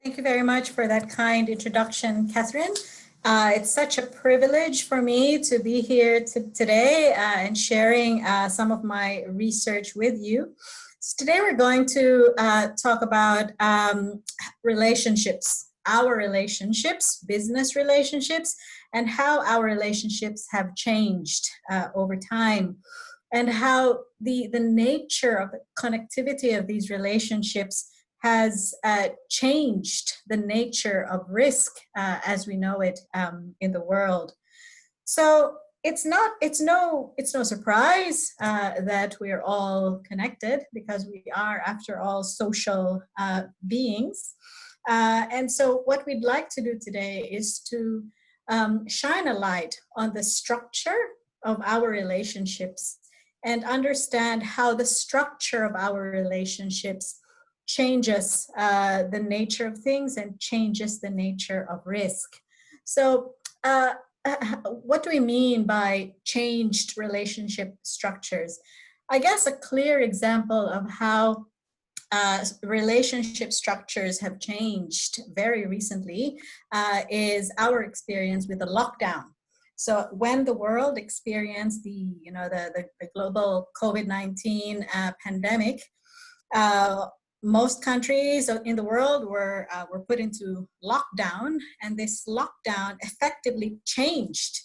Thank you very much for that kind introduction, Catherine. It's such a privilege for me to be here today and sharing some of my research with you. So today we're going to talk about relationships, our relationships, business relationships, and how our relationships have changed over time, and how the nature of the connectivity of these relationships has changed the nature of risk as we know it in the world. So it's no surprise that we're all connected, because we are, after all, social beings. And so what we'd like to do today is to shine a light on the structure of our relationships and understand how the structure of our relationships changes the nature of things and changes the nature of risk. So what do we mean by changed relationship structures? I guess a clear example of how relationship structures have changed very recently is our experience with the lockdown. So when the world experienced the global COVID-19 pandemic, most countries in the world were put into lockdown, and this lockdown effectively changed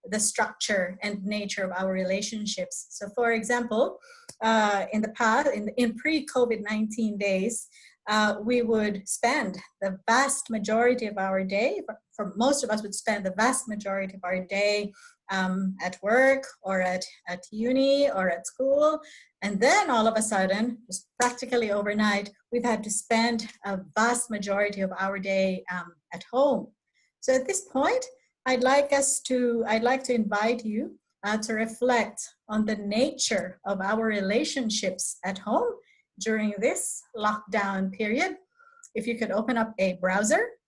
the structure and nature of our relationships. So, for example, in the past, in pre-COVID-19 days, we would spend the vast majority of our day, for most of us would spend the vast majority of our day at work or at uni or at school. And then all of a sudden, just practically overnight, we've had to spend a vast majority of our day at home. So at this point, I'd like to invite you to reflect on the nature of our relationships at home during this lockdown period. If you could open up a browser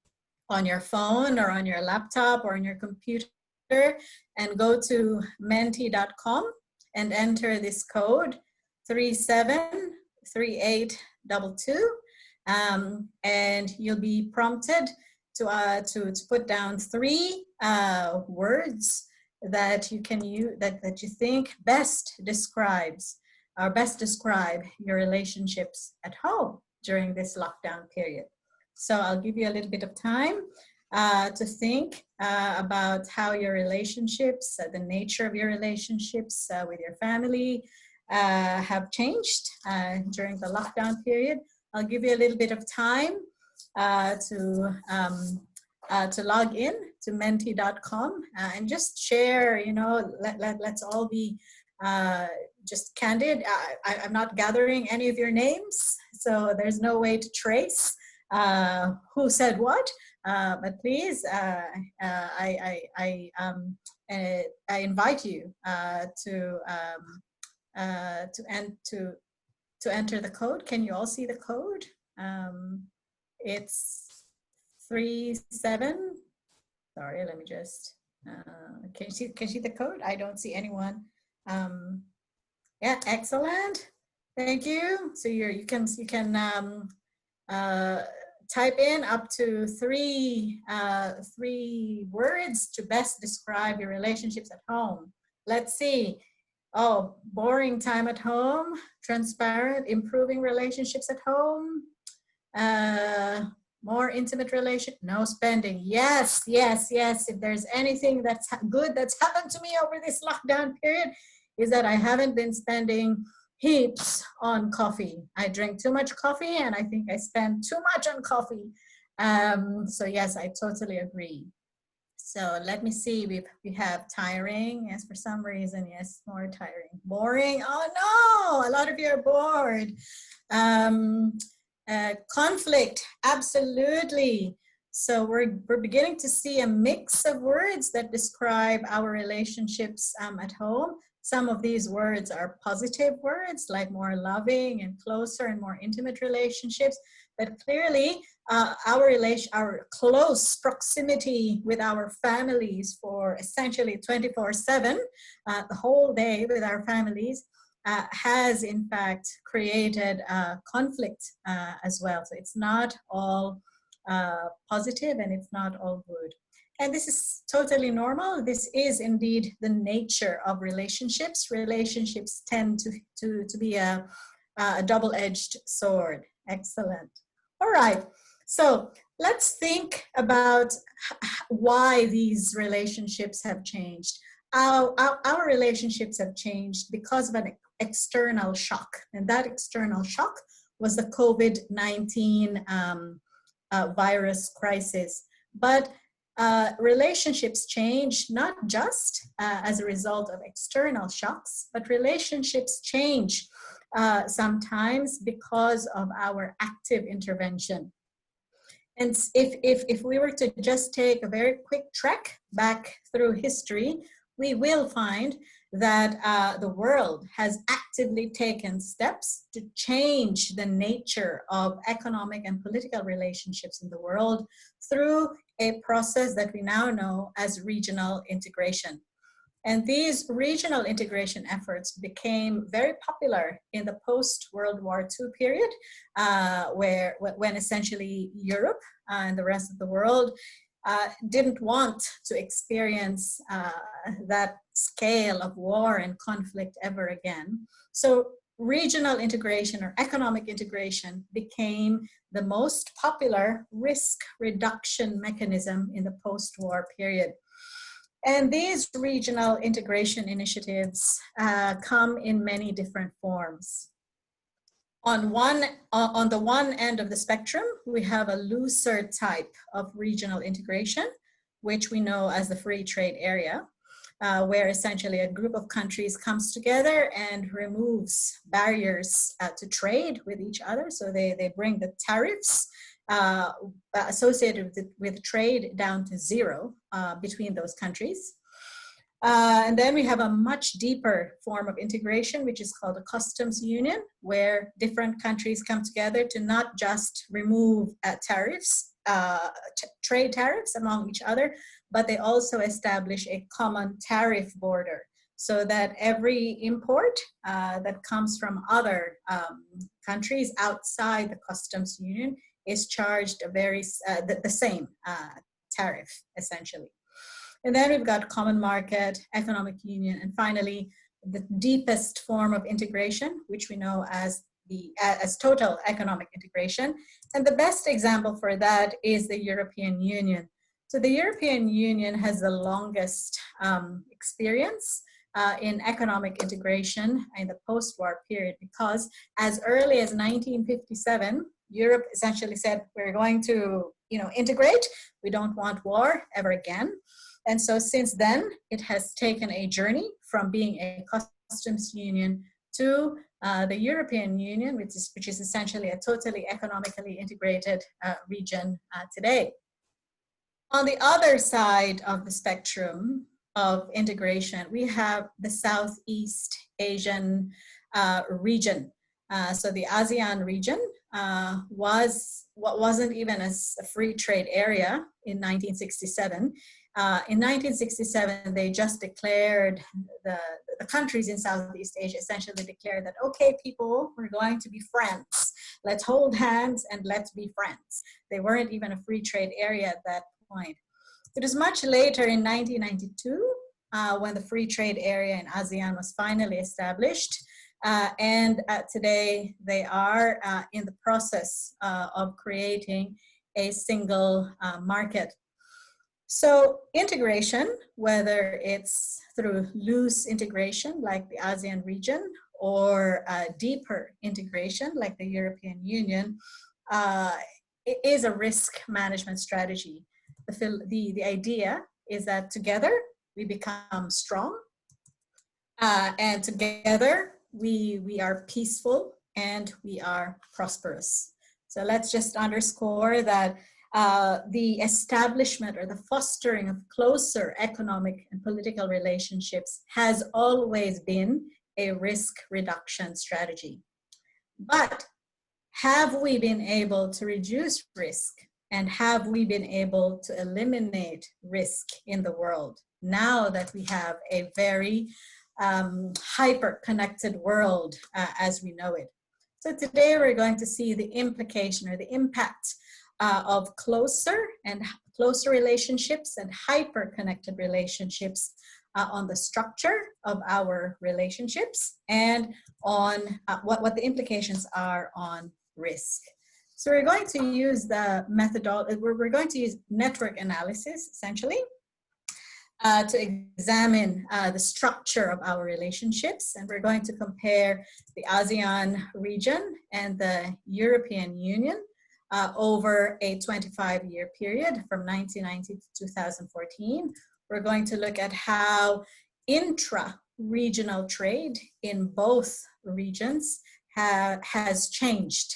on your phone or on your laptop or on your computer and go to menti.com and enter this code 373822, and you'll be prompted to put down three words that you can use that you think best describe your relationships at home during this lockdown period. So I'll give you a little bit of time to think about how your relationships, the nature of your relationships with your family have changed during the lockdown period. I'll give you a little bit of time to log in to menti.com and just share, let's all be just candid. I'm not gathering any of your names, so there's no way to trace who said what, but please, I invite you to enter the code. Can you all see the code? It's 37. Sorry, let me just. Can you see the code? I don't see anyone. Yeah, excellent. Thank you. So you can type in up to three words to best describe your relationships at home. Let's see. Oh, boring time at home, transparent, improving relationships at home, more intimate relation, no spending. Yes. If there's anything that's good that's happened to me over this lockdown period, is that I haven't been spending heaps on coffee. I drink too much coffee, and I think I spend too much on coffee. So yes, I totally agree. So let me see, we have tiring, yes, for some reason, yes, more tiring. Boring, oh no, a lot of you are bored. Conflict, absolutely. So we're beginning to see a mix of words that describe our relationships at home. Some of these words are positive words, like more loving and closer and more intimate relationships. But clearly, our close proximity with our families for essentially 24/7, the whole day with our families, has in fact created conflict as well. So it's not all positive and it's not all good. And this is totally normal. This is indeed the nature of relationships. Relationships tend to be a double-edged sword. Excellent. All right. So let's think about why these relationships have changed. Our relationships have changed because of an external shock. And that external shock was the COVID-19 virus crisis. But relationships change not just as a result of external shocks, but relationships change sometimes because of our active intervention. And if we were to just take a very quick trek back through history, we will find that the world has actively taken steps to change the nature of economic and political relationships in the world through a process that we now know as regional integration. And these regional integration efforts became very popular in the post-World War II period, when essentially Europe and the rest of the world didn't want to experience that scale of war and conflict ever again. So regional integration or economic integration became the most popular risk reduction mechanism in the post-war period. And these regional integration initiatives come in many different forms. On the one end of the spectrum, we have a looser type of regional integration, which we know as the free trade area, where essentially a group of countries comes together and removes barriers to trade with each other. So they bring the tariffs associated with trade down to zero between those countries. And then we have a much deeper form of integration, which is called a customs union, where different countries come together to not just remove tariffs, trade tariffs among each other, but they also establish a common tariff border so that every import that comes from other countries outside the customs union is charged the same tariff, essentially. And then we've got common market, economic union, and finally, the deepest form of integration, which we know as total economic integration. And the best example for that is the European Union. So the European Union has the longest experience in economic integration in the post-war period, because as early as 1957, Europe essentially said, we're going to integrate. We don't want war ever again. And so since then, it has taken a journey from being a customs union to the European Union, which is essentially a totally economically integrated region today. On the other side of the spectrum of integration, we have the Southeast Asian region. So the ASEAN region wasn't even a free trade area in 1967. In 1967, they just declared, the countries in Southeast Asia essentially declared that, okay, people, we're going to be friends. Let's hold hands and let's be friends. They weren't even a free trade area at that point. It was much later in 1992 when the free trade area in ASEAN was finally established. And today they are in the process of creating a single market. So integration, whether it's through loose integration like the ASEAN region or deeper integration like the European Union, it is a risk management strategy. The idea is that together we become strong, and together we are peaceful and we are prosperous. So let's just underscore that the establishment or the fostering of closer economic and political relationships has always been a risk reduction strategy. But have we been able to reduce risk, and have we been able to eliminate risk in the world now that we have a very hyper-connected world as we know it? So today we're going to see the implication or the impact of closer relationships and hyper-connected relationships on the structure of our relationships and on what the implications are on risk. So we're going to use the methodology, we're going to use network analysis, essentially, to examine the structure of our relationships. And we're going to compare the ASEAN region and the European Union over a 25-year period from 1990 to 2014. We're going to look at how intra-regional trade in both regions has changed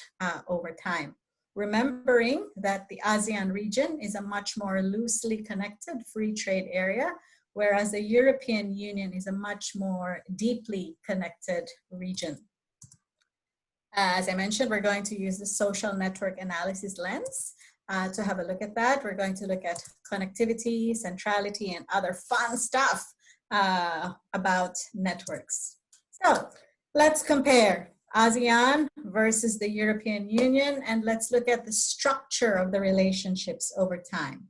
over time. Remembering that the ASEAN region is a much more loosely connected free trade area, whereas the European Union is a much more deeply connected region. As I mentioned, we're going to use the social network analysis lens to have a look at that. We're going to look at connectivity, centrality, and other fun stuff about networks. So let's compare ASEAN versus the European Union, and let's look at the structure of the relationships over time.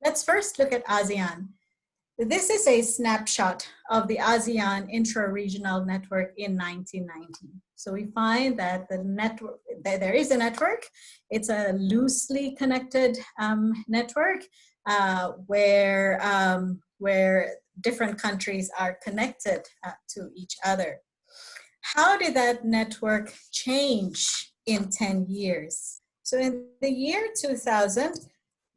Let's first look at ASEAN. This is a snapshot of the ASEAN intra-regional network in 1990. So we find that the network, there is a network. It's a loosely connected network where different countries are connected to each other. How did that network change in 10 years? So in the year 2000,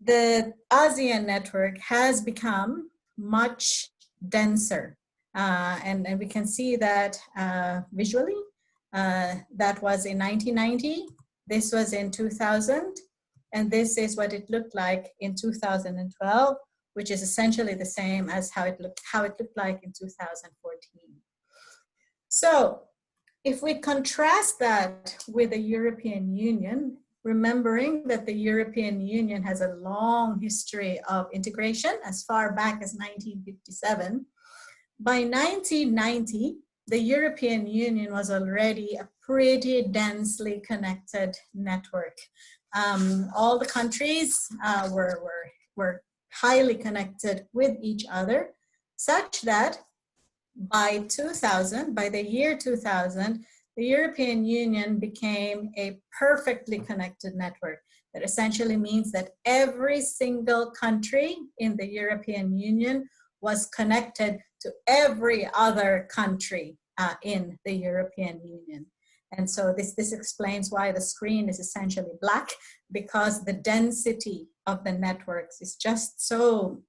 the ASEAN network has become much denser. And we can see that visually. That was in 1990, this was in 2000, and this is what it looked like in 2012, which is essentially the same as how it looked like in 2014. So if we contrast that with the European Union, remembering that the European Union has a long history of integration as far back as 1957, by 1990, the European Union was already a pretty densely connected network. All the countries were highly connected with each other, such that by the year 2000, the European Union became a perfectly connected network. That essentially means that every single country in the European Union was connected to every other country in the European Union. And so this explains why the screen is essentially black, because the density of the networks is just so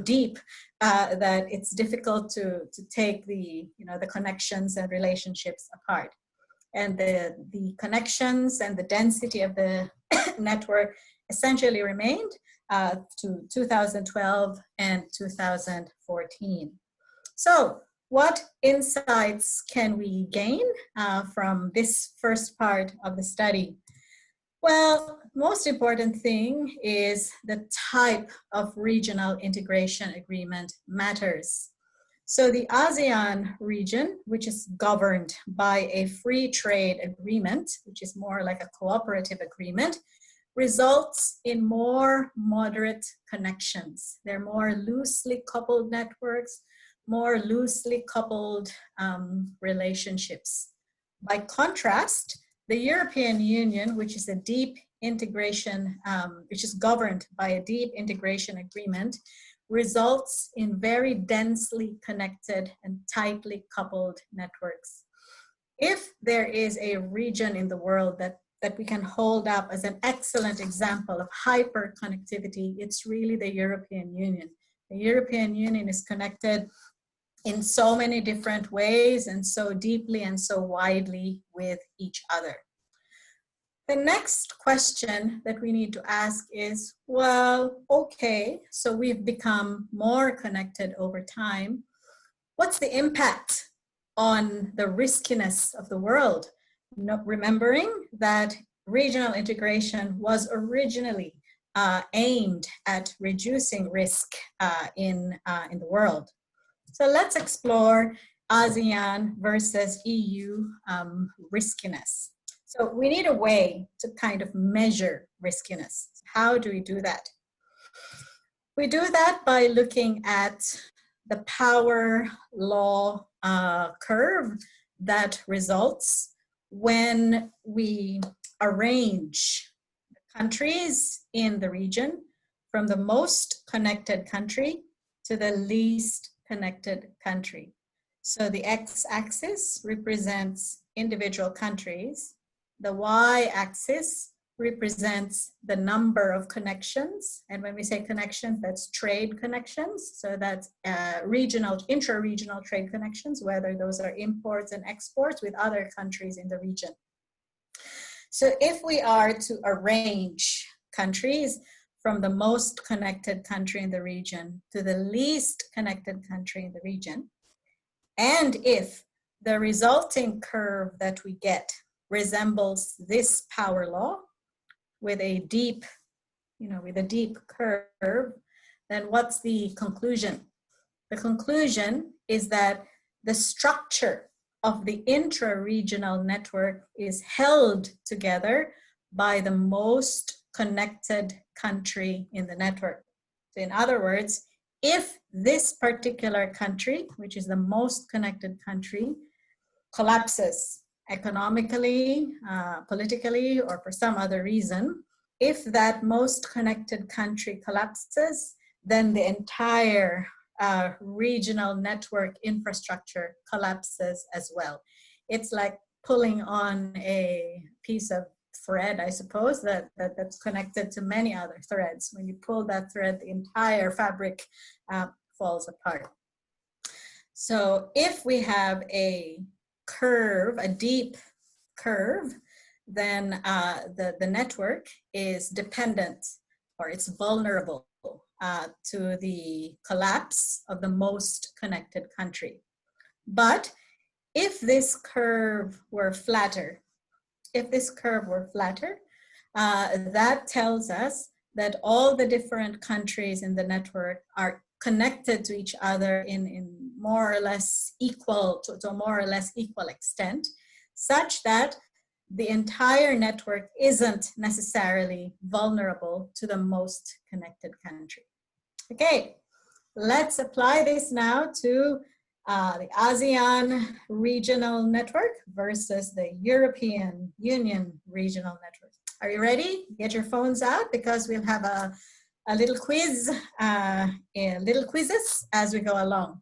deep that it's difficult to take the connections and relationships apart. And the connections and the density of the network essentially remained to 2012 and 2014. So what insights can we gain from this first part of the study? Well, most important thing is the type of regional integration agreement matters. So the ASEAN region, which is governed by a free trade agreement, which is more like a cooperative agreement, results in more moderate connections. They're more loosely coupled networks, more loosely coupled relationships. By contrast, the European Union, which is a deep integration, which is governed by a deep integration agreement, results in very densely connected and tightly coupled networks. If there is a region in the world that we can hold up as an excellent example of hyperconnectivity, it's really the European Union. The European Union is connected in so many different ways and so deeply and so widely with each other. The next question that we need to ask is, well, okay, so we've become more connected over time. What's the impact on the riskiness of the world? Remembering that regional integration was originally aimed at reducing risk in the world. So let's explore ASEAN versus EU riskiness. So we need a way to kind of measure riskiness. How do we do that? We do that by looking at the power law curve that results when we arrange countries in the region from the most connected country to the least connected country. So the x-axis represents individual countries. The y-axis represents the number of connections. And when we say connections, that's trade connections. So that's regional, intra-regional trade connections, whether those are imports and exports with other countries in the region. So if we are to arrange countries from the most connected country in the region to the least connected country in the region, and if the resulting curve that we get resembles this power law with a deep, curve, then what's the conclusion? The conclusion is that the structure of the intra-regional network is held together by the most connected country in the network. So in other words, if this particular country, which is the most connected country, collapses economically, politically, or for some other reason, if that most connected country collapses, then the entire regional network infrastructure collapses as well. It's like pulling on a piece of thread, I suppose, that's connected to many other threads. When you pull that thread, the entire fabric falls apart. So if we have a curve, a deep curve, then the network is dependent, or it's vulnerable to the collapse of the most connected country. But if this curve were flatter, that tells us that all the different countries in the network are connected to each other in more or less equal, to a more or less equal extent, such that the entire network isn't necessarily vulnerable to the most connected country. Okay, let's apply this now to the ASEAN regional network versus the European Union regional network. Are you ready? Get your phones out, because we'll have a little quiz, little quizzes as we go along.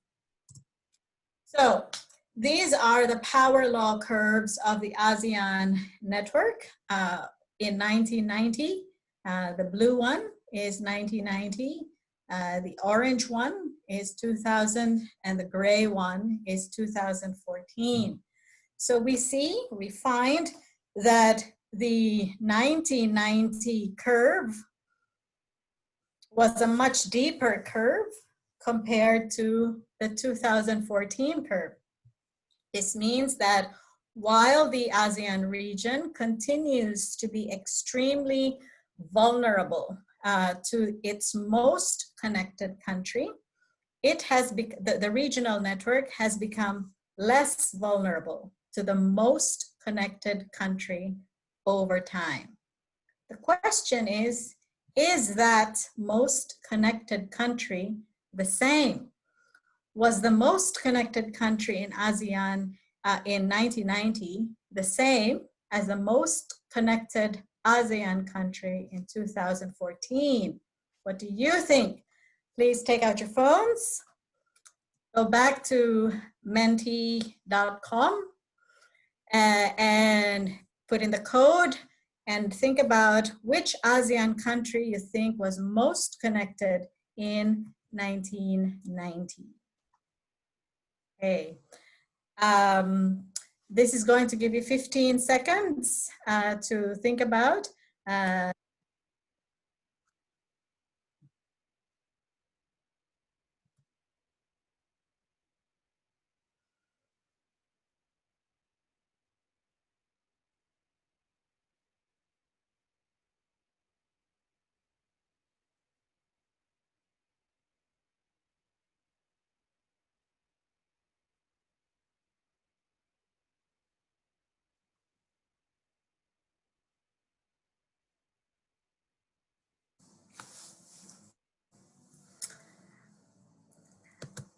So these are the power law curves of the ASEAN network in 1990. The blue one is 1990. The orange one is 2000, and the gray one is 2014. So we find that the 1990 curve was a much deeper curve compared to the 2014 curve. This means that while the ASEAN region continues to be extremely vulnerable to its most connected country, the regional network has become less vulnerable to the most connected country over time. The question is that most connected country the same? Was the most connected country in ASEAN in 1990 the same as the most connected ASEAN country in 2014? What do you think? Please take out your phones, go back to menti.com and put in the code and think about which ASEAN country you think was most connected in 1990. Okay. This is going to give you 15 seconds to think about.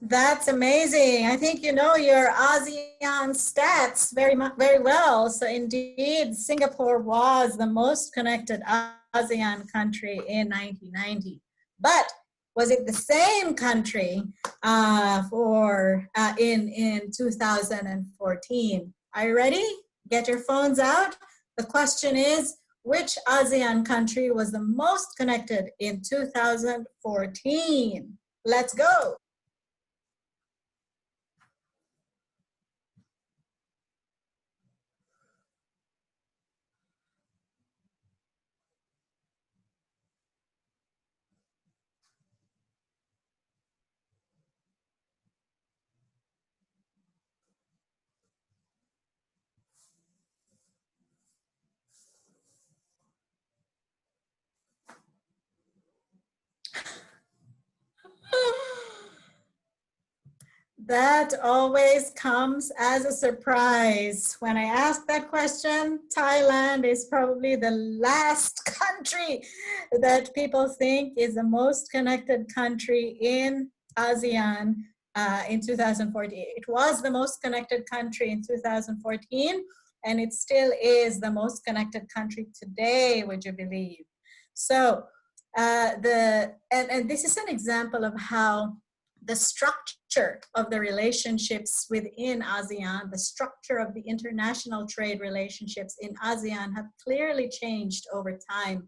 That's amazing. I think you know your ASEAN stats very much, very well. So indeed, Singapore was the most connected ASEAN country in 1990. But was it the same country in 2014? Are you ready? Get your phones out. The question is, which ASEAN country was the most connected in 2014? Let's go. That always comes as a surprise. When I ask that question, Thailand is probably the last country that people think is the most connected country in ASEAN in 2014. It was the most connected country in 2014, and it still is the most connected country today, would you believe? So, and this is an example of how the structure of the relationships within ASEAN, the structure of the international trade relationships in ASEAN have clearly changed over time.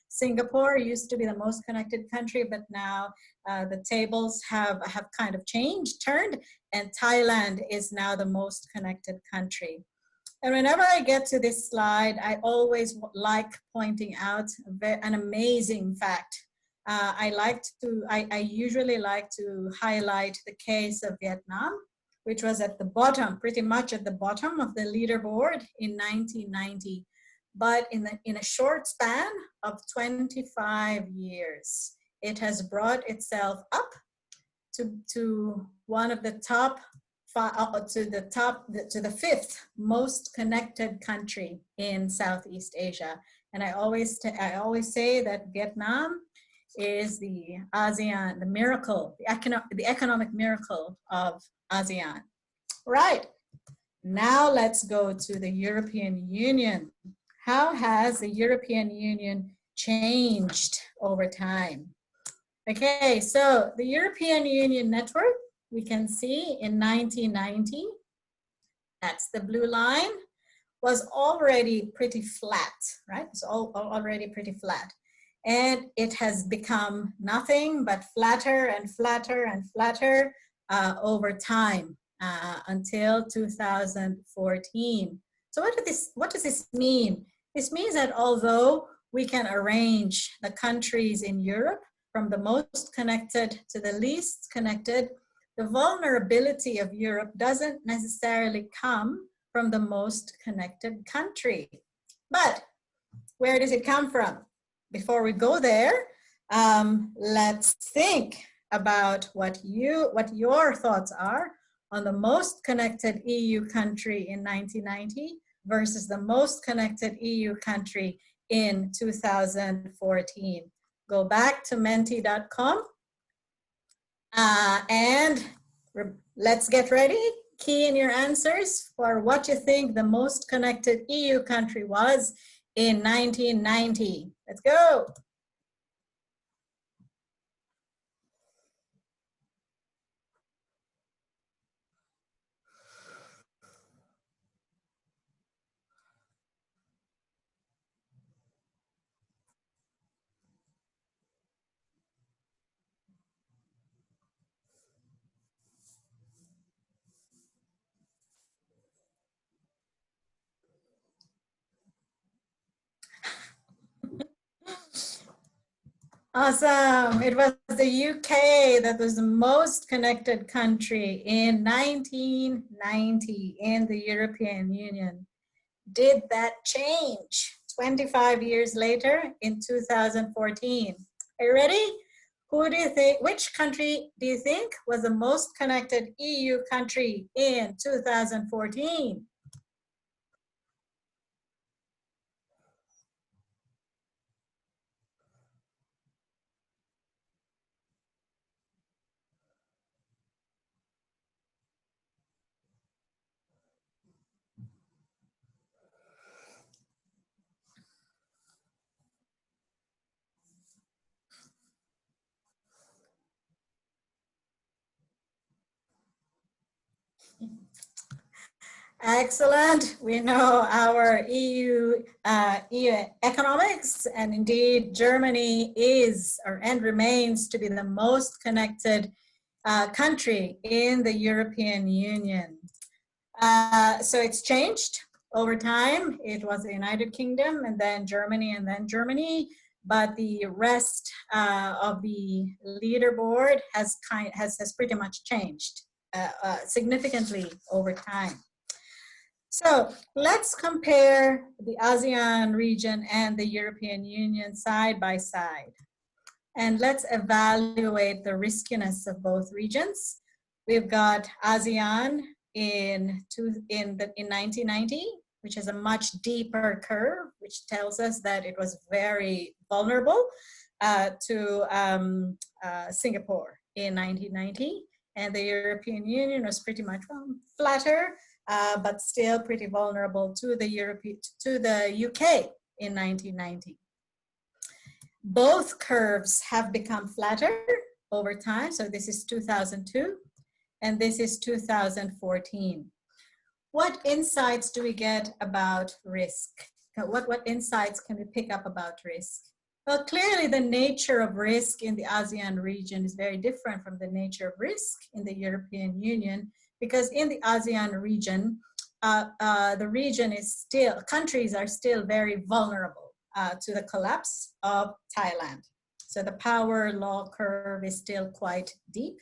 Singapore used to be the most connected country, but now the tables have kind of changed, turned, and Thailand is now the most connected country. And whenever I get to this slide, I always like pointing out an amazing fact. I usually like to highlight the case of Vietnam, which was at the bottom, pretty much at the bottom of the leaderboard in 1990. But in a short span of 25 years, it has brought itself up to one of the top to the fifth most connected country in Southeast Asia. And I always say that Vietnam is the ASEAN, the miracle, the economic miracle of ASEAN. Right. Now let's go to the European Union. How has the European Union changed over time? Okay, so the European Union network, we can see in 1990, that's the blue line, was already pretty flat, right? It's already pretty flat. And it has become nothing but flatter and flatter and flatter over time until 2014. So what does this mean? This means that although we can arrange the countries in Europe from the most connected to the least connected, the vulnerability of Europe doesn't necessarily come from the most connected country. But where does it come from? Before we go there, let's think about what your thoughts are on the most connected EU country in 1990 versus the most connected EU country in 2014. Go back to menti.com and let's get ready. Key in your answers for what you think the most connected EU country was in 1990. Let's go. Awesome. It was the UK that was the most connected country in 1990 in the European Union. Did that change 25 years later in 2014? Are you ready? Who do you think, which country do you think was the most connected EU country in 2014? Excellent. We know our EU economics, and indeed Germany is and remains to be the most connected country in the European Union. So it's changed over time. It was the United Kingdom and then Germany, but the rest of the leaderboard has pretty much changed significantly over time. So let's compare the ASEAN region and the European Union side by side. And let's evaluate the riskiness of both regions. We've got ASEAN in 1990, which is a much deeper curve, which tells us that it was very vulnerable to Singapore in 1990. And the European Union was pretty much flatter, but still pretty vulnerable to the UK in 1990. Both curves have become flatter over time. So this is 2002 and this is 2014. What insights do we get about risk? What insights can we pick up about risk? Well, clearly the nature of risk in the ASEAN region is very different from the nature of risk in the European Union, because in the ASEAN region, the region is still, countries are still very vulnerable to the collapse of Thailand. So the power law curve is still quite deep.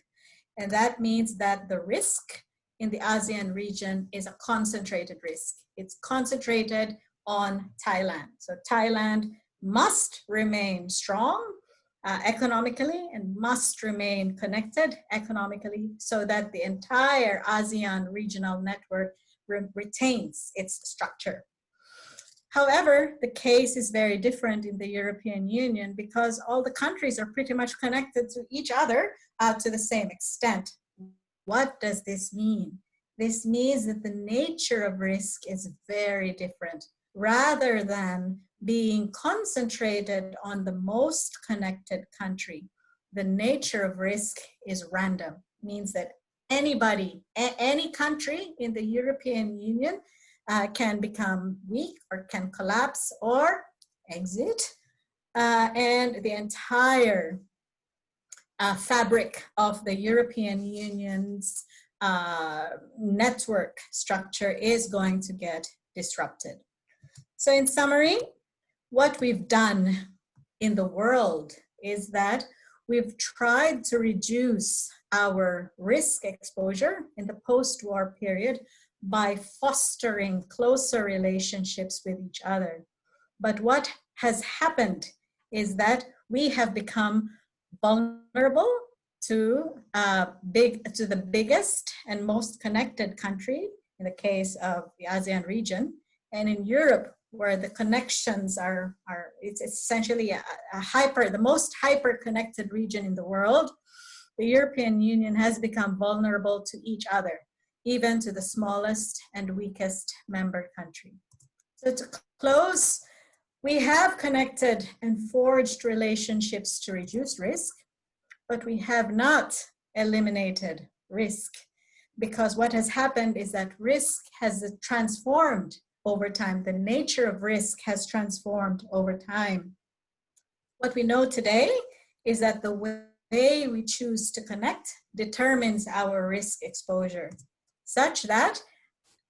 And that means that the risk in the ASEAN region is a concentrated risk. It's concentrated on Thailand. So Thailand must remain strong economically and must remain connected economically so that the entire ASEAN regional network retains its structure. However, the case is very different in the European Union because all the countries are pretty much connected to each other to the same extent. What does this mean? This means that the nature of risk is very different. Rather than being concentrated on the most connected country, the nature of risk is random. It means that anybody, any country in the European Union can become weak or can collapse or exit, and the entire fabric of the European Union's network structure is going to get disrupted. So in summary, what we've done in the world is that we've tried to reduce our risk exposure in the post-war period by fostering closer relationships with each other. But what has happened is that we have become vulnerable to the biggest and most connected country, in the case of the ASEAN region, and in Europe, where the connections it's essentially the most hyper-connected region in the world. The European Union has become vulnerable to each other, even to the smallest and weakest member country. So to close, we have connected and forged relationships to reduce risk, but we have not eliminated risk, because what has happened is that risk has transformed over time. The nature of risk has transformed over time. What we know today is that the way we choose to connect determines our risk exposure, such that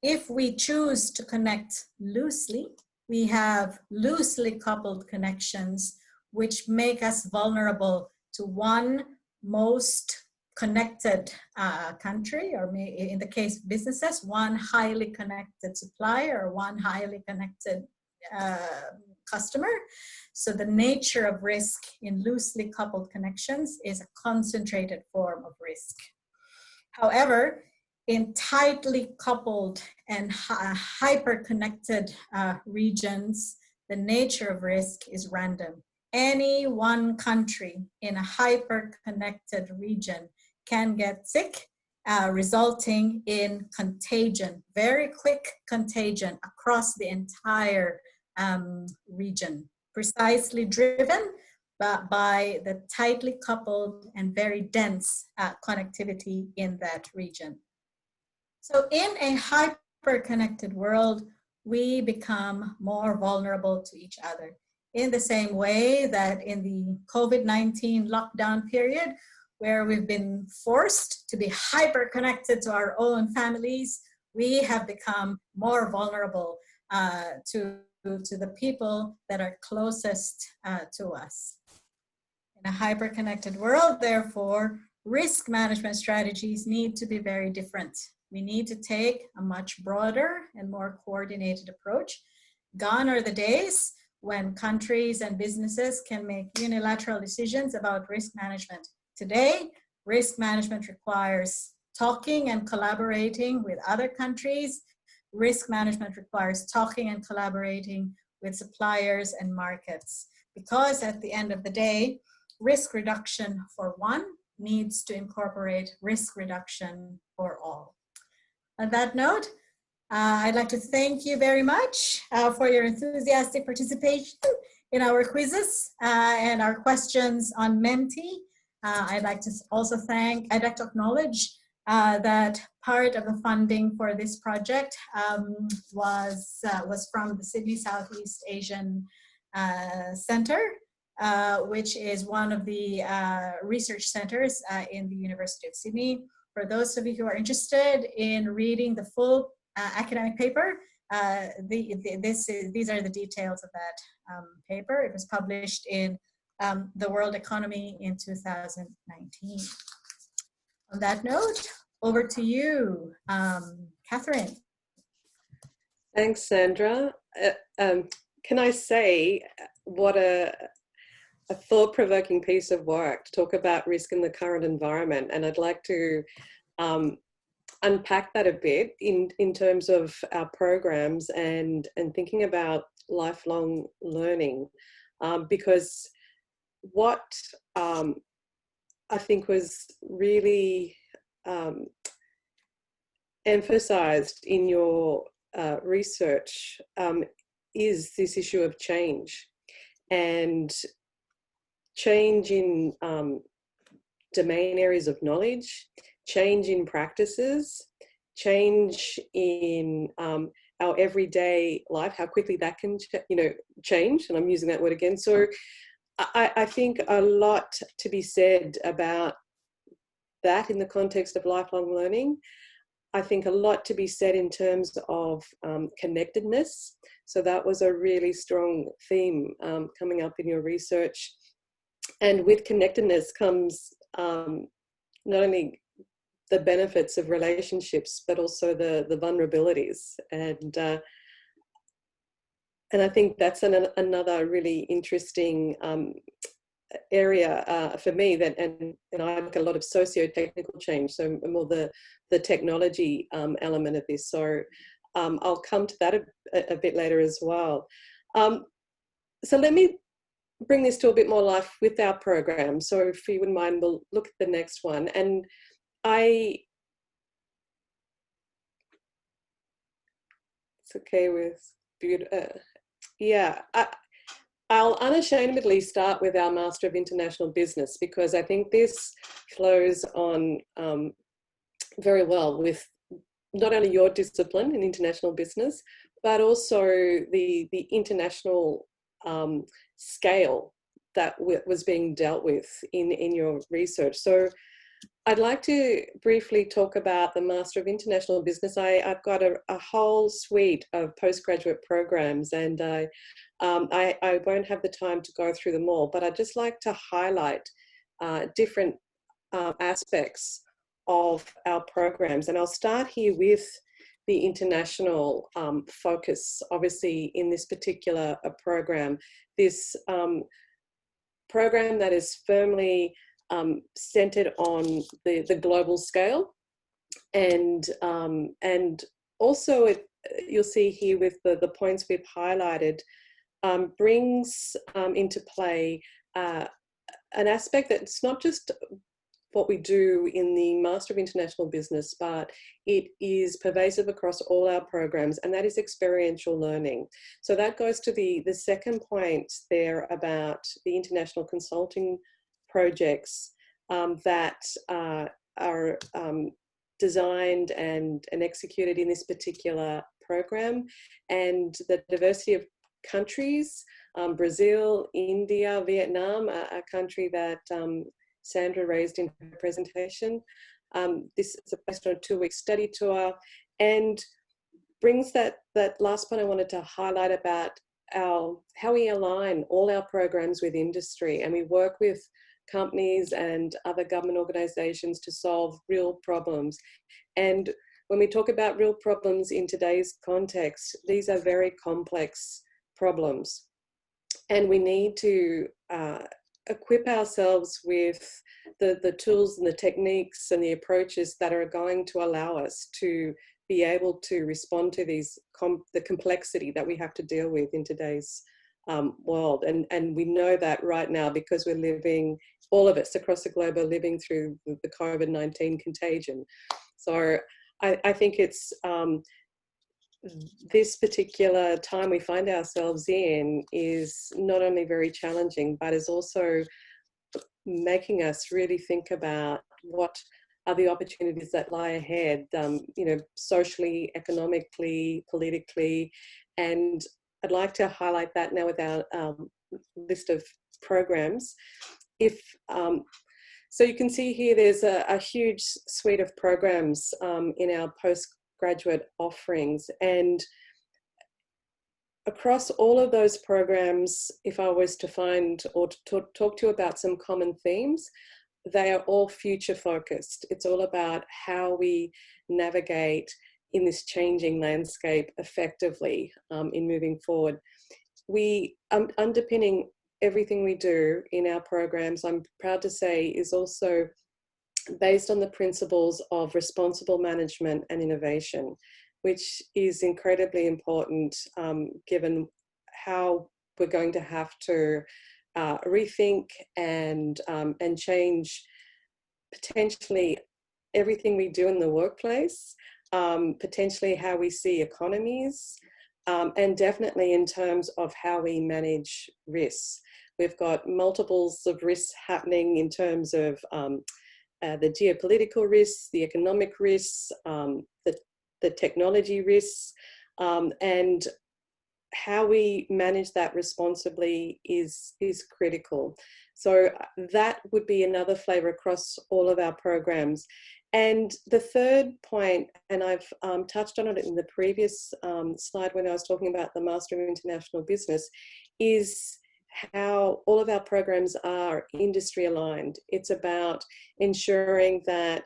if we choose to connect loosely, we have loosely coupled connections which make us vulnerable to one most connected country, or in the case of businesses, one highly connected supplier or one highly connected customer. So the nature of risk in loosely coupled connections is a concentrated form of risk. However, in tightly coupled and hyper-connected regions, the nature of risk is random. Any one country in a hyper-connected region can get sick, resulting in contagion, very quick contagion across the entire region, precisely driven by the tightly coupled and very dense connectivity in that region. So in a hyper-connected world, we become more vulnerable to each other. In the same way that in the COVID-19 lockdown period, where we've been forced to be hyper-connected to our own families, we have become more vulnerable to the people that are closest to us. In a hyper-connected world, therefore, risk management strategies need to be very different. We need to take a much broader and more coordinated approach. Gone are the days when countries and businesses can make unilateral decisions about risk management. Today, risk management requires talking and collaborating with other countries. Risk management requires talking and collaborating with suppliers and markets, because at the end of the day, risk reduction for one needs to incorporate risk reduction for all. On that note, I'd like to thank you very much for your enthusiastic participation in our quizzes and our questions on Menti. I'd like to acknowledge that part of the funding for this project was from the Sydney Southeast Asian Center, which is one of the research centers in the University of Sydney. For those of you who are interested in reading the full academic paper, these are the details of that paper. It was published in the World Economy in 2019. On that note, over to you, Catherine. Thanks, Sandra. Can I say what a thought-provoking piece of work to talk about risk in the current environment, and I'd like to unpack that a bit in terms of our programs and thinking about lifelong learning, because what I think was really emphasized in your research is this issue of change, and change in domain areas of knowledge, change in practices, change in our everyday life, how quickly that can change, and I'm using that word again. So I think a lot to be said about that in the context of lifelong learning. I think a lot to be said in terms of connectedness. So that was a really strong theme coming up in your research. And with connectedness comes not only the benefits of relationships, but also the vulnerabilities. And I think that's another really interesting area for me, that and I like a lot of socio-technical change, so more the technology element of this. So I'll come to that a bit later as well. So let me bring this to a bit more life with our program. So if you wouldn't mind, we'll look at the next one. And it's okay with I'll unashamedly start with our Master of International Business, because I think this flows on very well with not only your discipline in international business, but also the international scale that was being dealt with in your research. So I'd like to briefly talk about the Master of International Business. I've got a whole suite of postgraduate programs, and I won't have the time to go through them all, but I'd just like to highlight different aspects of our programs. And I'll start here with the international focus, obviously, in this particular program. This program that is firmly centered on the global scale, and also you'll see here with the points we've highlighted, brings into play an aspect that's not just what we do in the Master of International Business, but it is pervasive across all our programs, and that is experiential learning. So that goes to the second point there about the international consulting projects that are designed and executed in this particular program, and the diversity of countries, Brazil, India, Vietnam, a country that Sandra raised in her presentation. This is based on a 2-week study tour, and brings that last point I wanted to highlight about how we align all our programs with industry, and we work with companies and other government organizations to solve real problems. And when we talk about real problems in today's context, these are very complex problems, and we need to equip ourselves with the tools and the techniques and the approaches that are going to allow us to be able to respond to these the complexity that we have to deal with in today's world. And we know that right now because we're living, all of us across the globe are living through the COVID-19 contagion. So I think it's this particular time we find ourselves in is not only very challenging, but is also making us really think about what are the opportunities that lie ahead, socially, economically, politically. And I'd like to highlight that now with our list of programs. So you can see here there's a huge suite of programs in our postgraduate offerings, and across all of those programs, if I was to find or to talk to you about some common themes, they are all future focused. It's all about how we navigate in this changing landscape effectively in moving forward. We underpinning everything we do in our programs, I'm proud to say, is also based on the principles of responsible management and innovation, which is incredibly important given how we're going to have to rethink and change potentially everything we do in the workplace, potentially how we see economies, and definitely in terms of how we manage risks. We've got multiples of risks happening in terms of the geopolitical risks, the economic risks, the technology risks, and how we manage that responsibly is critical. So that would be another flavour across all of our programs. And the third point, and I've touched on it in the previous slide when I was talking about the Master of International Business, is how all of our programs are industry aligned. It's about ensuring that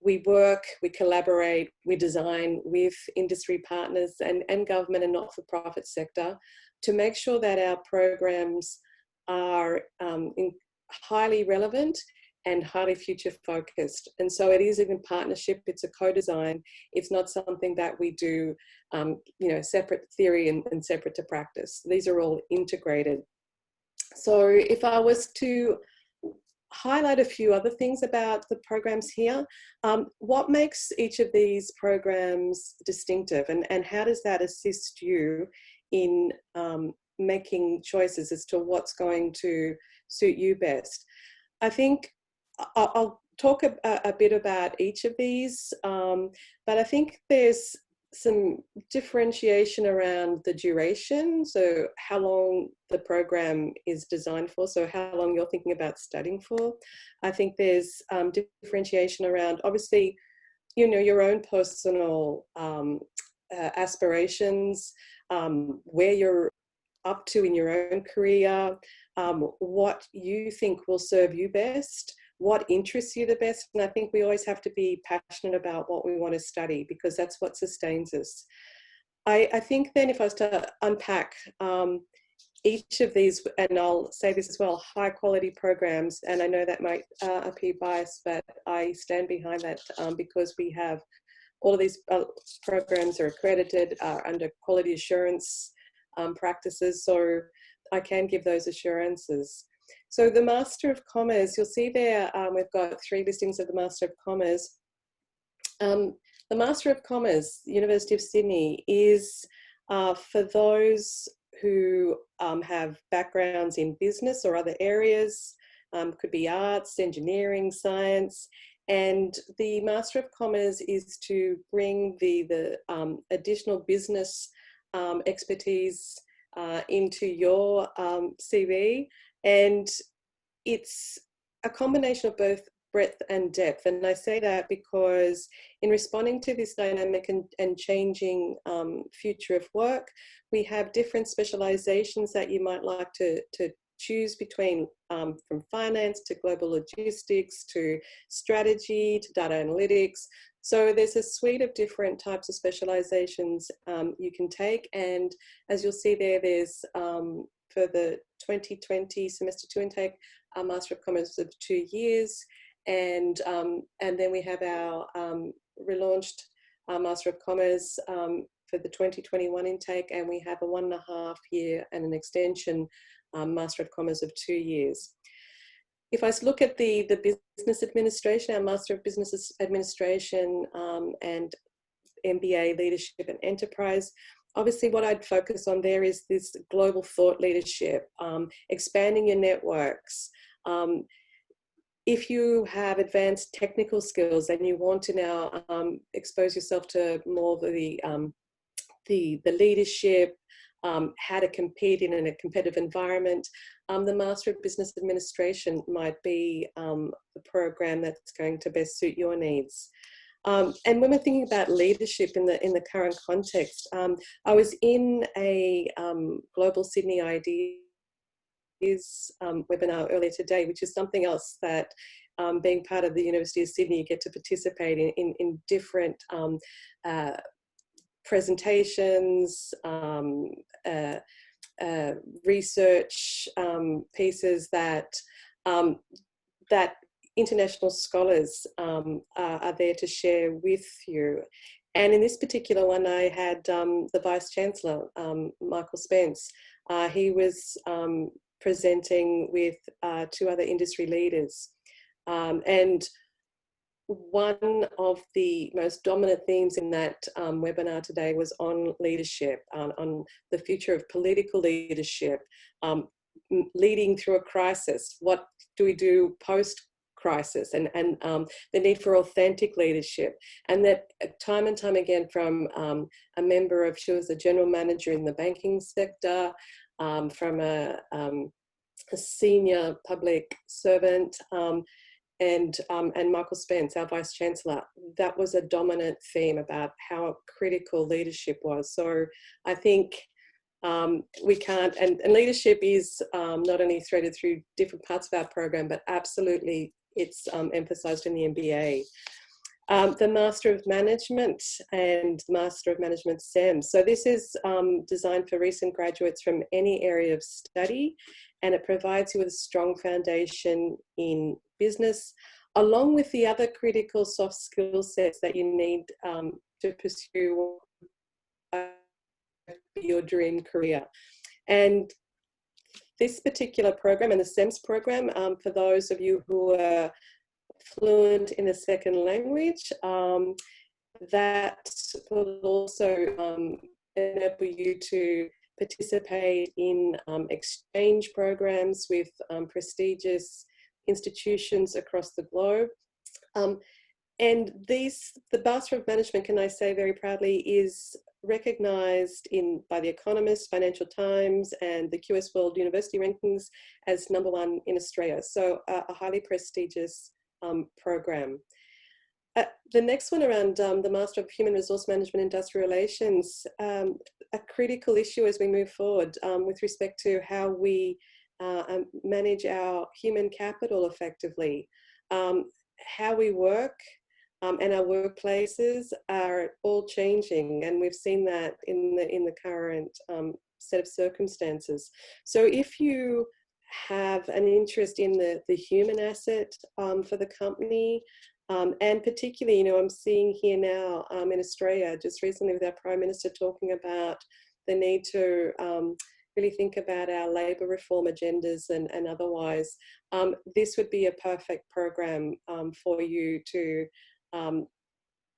we work, we collaborate, we design with industry partners and government and not-for-profit sector to make sure that our programs are highly relevant and highly future focused. And so it is in partnership, it's a co-design. It's not something that we do, separate theory and separate to practice. These are all integrated. So if I was to highlight a few other things about the programs here, what makes each of these programs distinctive, and how does that assist you in making choices as to what's going to suit you best? I think I'll talk a bit about each of these, but I think there's some differentiation around the duration, so how long the program is designed for, so how long you're thinking about studying for. I think there's differentiation around, obviously, your own personal aspirations, where you're up to in your own career, what you think will serve you best, what interests you the best. And I think we always have to be passionate about what we want to study, because that's what sustains us. I think then if I was to unpack each of these, and I'll say this as well, high quality programs, and I know that might appear biased, but I stand behind that because we have all of these programs are accredited, are under quality assurance practices, so I can give those assurances. So the Master of Commerce, you'll see there we've got 3 listings of the Master of Commerce. The Master of Commerce, University of Sydney, is for those who have backgrounds in business or other areas, could be arts, engineering, science, And the Master of Commerce is to bring the additional business expertise into your CV. And it's a combination of both breadth and depth. And I say that because in responding to this dynamic and changing future of work, we have different specializations that you might like to choose between, from finance to global logistics to strategy to data analytics. So there's a suite of different types of specializations you can take. And as you'll see there, there's for the 2020 semester 2 intake, our Master of Commerce of 2 years. And then we have our relaunched Master of Commerce for the 2021 intake, and we have a 1.5 year and an extension Master of Commerce of 2 years. If I look at the business administration, our Master of Business Administration and MBA Leadership and Enterprise, obviously what I'd focus on there is this global thought leadership, expanding your networks. If you have advanced technical skills and you want to now expose yourself to more of the leadership, how to compete in a competitive environment, the Master of Business Administration might be the program that's going to best suit your needs. And when we're thinking about leadership in the current context, I was in a Global Sydney Ideas webinar earlier today, which is something else that being part of the University of Sydney, you get to participate in different presentations, research pieces that that international scholars are there to share with you. And in this particular one, I had the Vice Chancellor, Michael Spence. He was presenting with 2 other industry leaders. And one of the most dominant themes in that webinar today was on leadership, on the future of political leadership, leading through a crisis. What do we do post-crisis, and the need for authentic leadership. And that time and time again from a member of, she was a general manager in the banking sector, from a senior public servant, and Michael Spence, our Vice Chancellor, that was a dominant theme about how critical leadership was. So I think we can't, and leadership is not only threaded through different parts of our program, but absolutely it's emphasised in the MBA. The Master of Management and Master of Management SEM. So this is designed for recent graduates from any area of study, and it provides you with a strong foundation in business, along with the other critical soft skill sets that you need to pursue your dream career. And this particular program, and the SEMS program, for those of you who are fluent in a second language, that will also enable you to participate in exchange programs with prestigious institutions across the globe. And the Master of Management, can I say very proudly, is recognised by The Economist, Financial Times, and the QS World University Rankings as #1 in Australia. So a highly prestigious program. The next one around the Master of Human Resource Management, Industrial Relations, a critical issue as we move forward with respect to how we manage our human capital effectively. How we work and our workplaces are all changing, and we've seen that in the current set of circumstances. So if you have an interest in the human asset for the company, and particularly, I'm seeing here now in Australia, just recently with our Prime Minister talking about the need to really think about our labour reform agendas and otherwise, this would be a perfect program for you to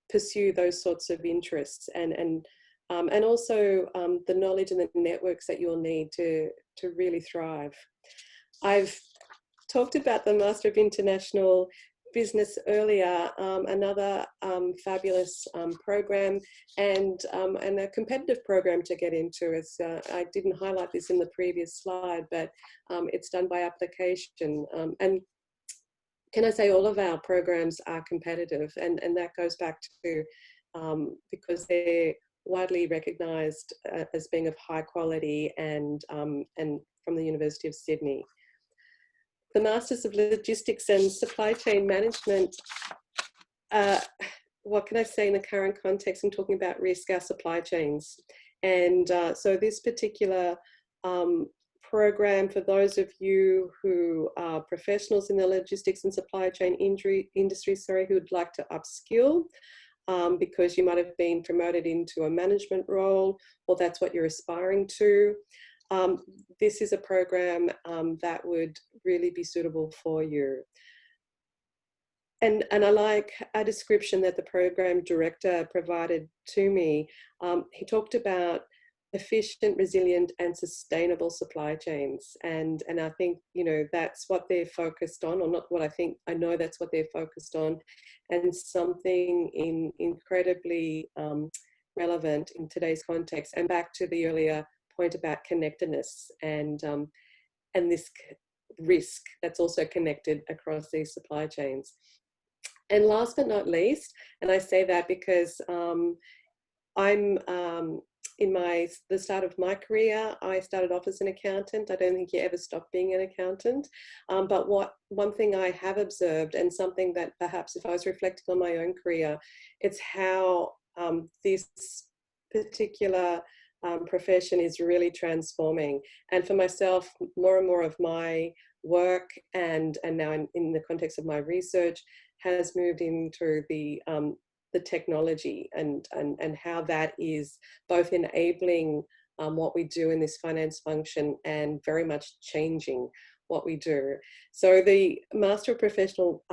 pursue those sorts of interests, and also the knowledge and the networks that you'll need to really thrive. I've talked about the Master of International business earlier, another fabulous program and a competitive program to get into. I didn't highlight this in the previous slide, but it's done by application. And can I say all of our programs are competitive, and that goes back to because they're widely recognised as being of high quality and from the University of Sydney. The Masters of Logistics and Supply Chain Management, what can I say in the current context? I'm talking about risk, our supply chains. And so this particular program, for those of you who are professionals in the logistics and supply chain industry, who would like to upskill, because you might have been promoted into a management role, or that's what you're aspiring to. This is a program that would really be suitable for you. And I like a description that the program director provided to me. He talked about efficient, resilient, and sustainable supply chains. And I think, you know, that's what they're focused on, or not what I think, I know that's what they're focused on, and something incredibly relevant in today's context. And back to the earlier point about connectedness and this risk that's also connected across these supply chains. And last but not least, and I say that because I'm in the start of my career, I started off as an accountant. I don't think you ever stop being an accountant. But one thing I have observed, and something that perhaps if I was reflecting on my own career, it's how this particular profession is really transforming. And for myself, more and more of my work and now in the context of my research has moved into the technology and how that is both enabling what we do in this finance function and very much changing what we do. So the Master of Professional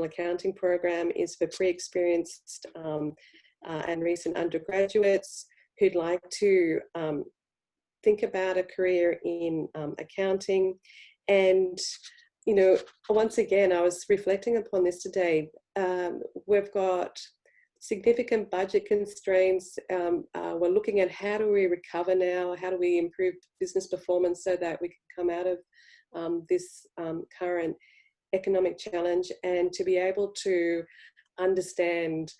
Accounting program is for pre-experienced and recent undergraduates who'd like to think about a career in accounting. And, you know, once again, I was reflecting upon this today. We've got significant budget constraints. We're looking at how do we recover now, how do we improve business performance so that we can come out of this current economic challenge, and to be able to understand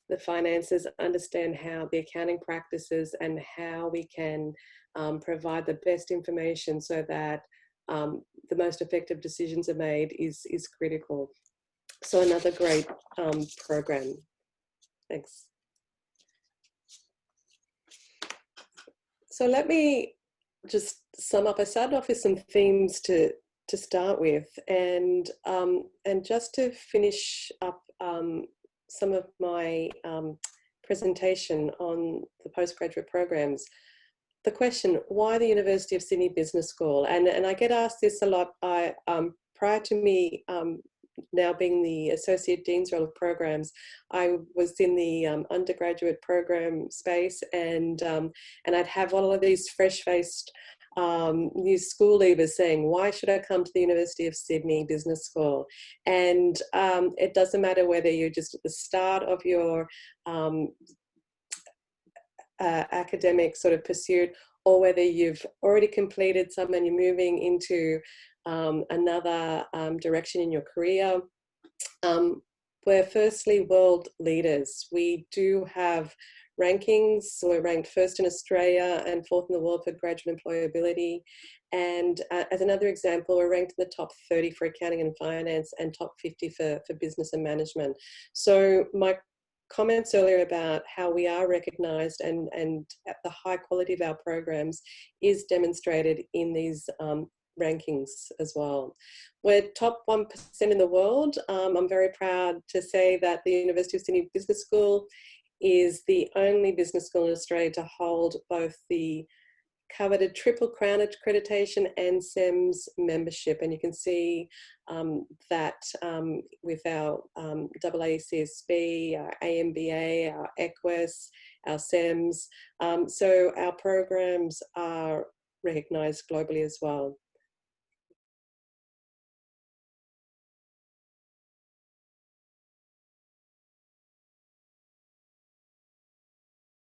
the finances, understand how the accounting practices and how we can provide the best information so that the most effective decisions are made is critical. So another great program. Thanks. So let me just sum up. I started off with some themes to start with, and just to finish up some of my presentation on the postgraduate programs. The question, why the University of Sydney Business School? And I get asked this a lot. Prior to me now being the Associate Dean's role of programs, I was in the undergraduate program space, and I'd have all of these fresh-faced new school leavers saying, why should I come to the University of Sydney Business School? And it doesn't matter whether you're just at the start of your academic sort of pursuit, or whether you've already completed some and you're moving into another direction in your career. We're firstly world leaders. We do have rankings, so we're ranked first in Australia and fourth in the world for graduate employability. And as another example, we're ranked in the top 30 for accounting and finance and top 50 for business and management. So my comments earlier about how we are recognised and the high quality of our programs is demonstrated in these rankings as well. We're top 1% in the world. I'm very proud to say that the University of Sydney Business School is the only business school in Australia to hold both the coveted Triple Crown accreditation and SEMS membership. And you can see that with our AACSB, our AMBA, our EQUIS, our SEMS. So our programs are recognised globally as well.